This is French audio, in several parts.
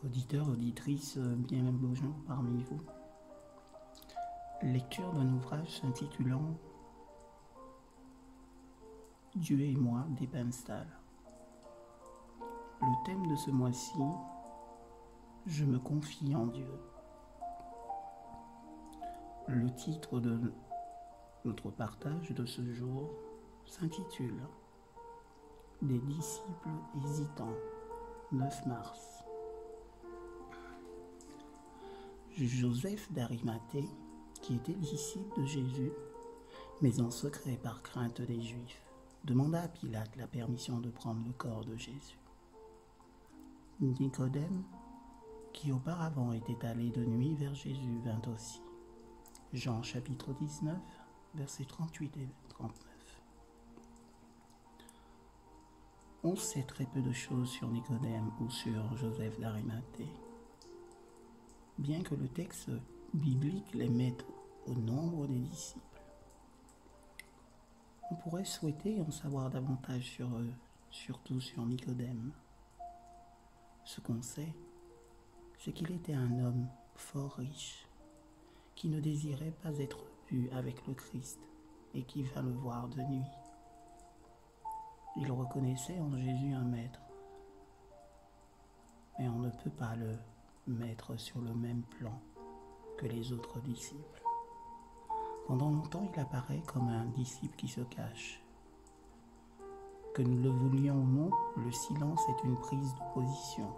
Auditeurs, auditrices, bien beaux gens parmi vous. Lecture d'un ouvrage s'intitulant Dieu et moi d'Epinstall. Le thème de ce mois-ci, je me confie en Dieu. Le titre de notre partage de ce jour s'intitule Des disciples hésitants, 9 mars. Joseph d'Arimathée, qui était disciple de Jésus, mais en secret par crainte des Juifs, demanda à Pilate la permission de prendre le corps de Jésus. Nicodème, qui auparavant était allé de nuit vers Jésus, vint aussi. Jean chapitre 19, versets 38 et 39. On sait très peu de choses sur Nicodème ou sur Joseph d'Arimathée, bien que le texte biblique les mette au nombre des disciples. On pourrait souhaiter en savoir davantage sur eux, surtout sur Nicodème. Ce qu'on sait, c'est qu'il était un homme fort riche, qui ne désirait pas être vu avec le Christ et qui vint le voir de nuit. Il reconnaissait en Jésus un maître, mais on ne peut pas le mettre sur le même plan que les autres disciples. Pendant longtemps, il apparaît comme un disciple qui se cache. Que nous le voulions ou non, le silence est une prise de position.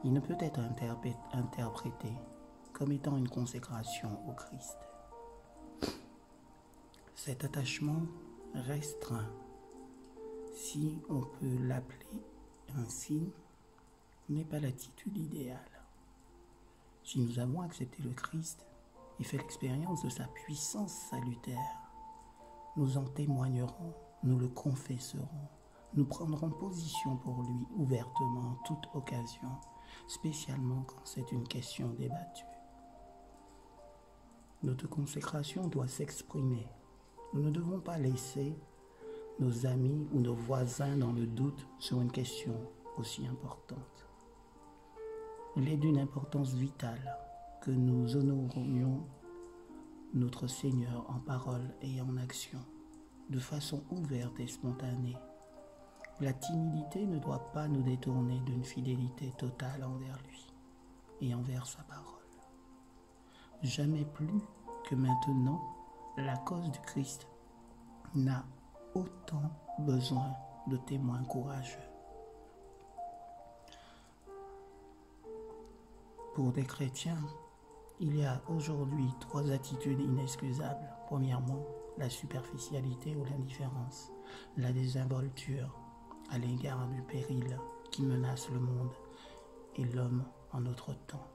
Il ne peut être interprété comme étant une consécration au Christ. Cet attachement restreint, si on peut l'appeler ainsi, n'est pas l'attitude idéale. Si nous avons accepté le Christ et fait l'expérience de sa puissance salutaire, nous en témoignerons, nous le confesserons, nous prendrons position pour lui ouvertement en toute occasion, spécialement quand c'est une question débattue. Notre consécration doit s'exprimer. Nous ne devons pas laisser nos amis ou nos voisins dans le doute sur une question aussi importante. Il est d'une importance vitale que nous honorions notre Seigneur en parole et en action, de façon ouverte et spontanée. La timidité ne doit pas nous détourner d'une fidélité totale envers lui et envers sa parole. Jamais plus que maintenant, la cause du Christ n'a autant besoin de témoins courageux. Pour des chrétiens, il y a aujourd'hui 3 attitudes inexcusables. Premièrement, la superficialité ou l'indifférence, la désinvolture à l'égard du péril qui menace le monde et l'homme en notre temps.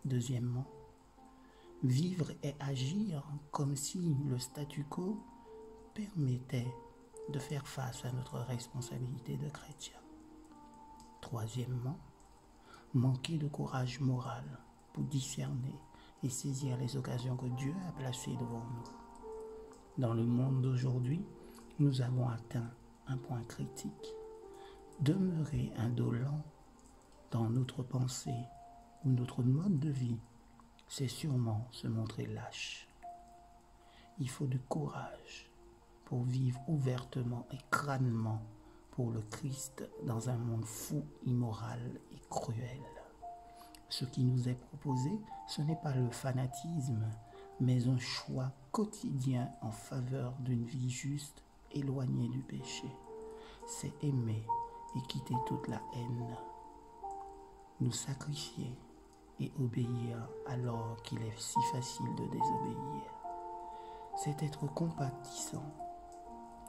Deuxièmement, vivre et agir comme si le statu quo permettait de faire face à notre responsabilité de chrétien. Troisièmement, manquer de courage moral pour discerner et saisir les occasions que Dieu a placées devant nous. Dans le monde d'aujourd'hui, nous avons atteint un point critique. Demeurer indolent dans notre pensée ou notre mode de vie, c'est sûrement se montrer lâche. Il faut du courage pour vivre ouvertement et crânement pour le Christ dans un monde fou, immoral et cruel. Ce qui nous est proposé, ce n'est pas le fanatisme, mais un choix quotidien en faveur d'une vie juste, éloignée du péché. C'est aimer et quitter toute la haine. Nous sacrifier et obéir alors qu'il est si facile de désobéir. C'est être compatissant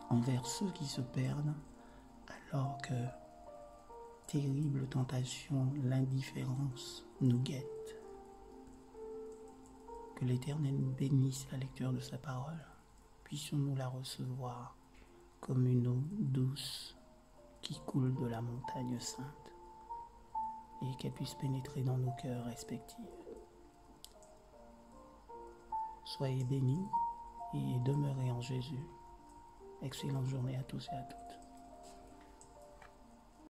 envers ceux qui se perdent alors que terrible tentation, l'indifférence nous guette. Que l'Éternel nous bénisse la lecture de sa parole. Puissions-nous la recevoir comme une eau douce qui coule de la montagne sainte et qu'elle puisse pénétrer dans nos cœurs respectifs. Soyez bénis et demeurez en Jésus. Excellente journée à tous et à toutes.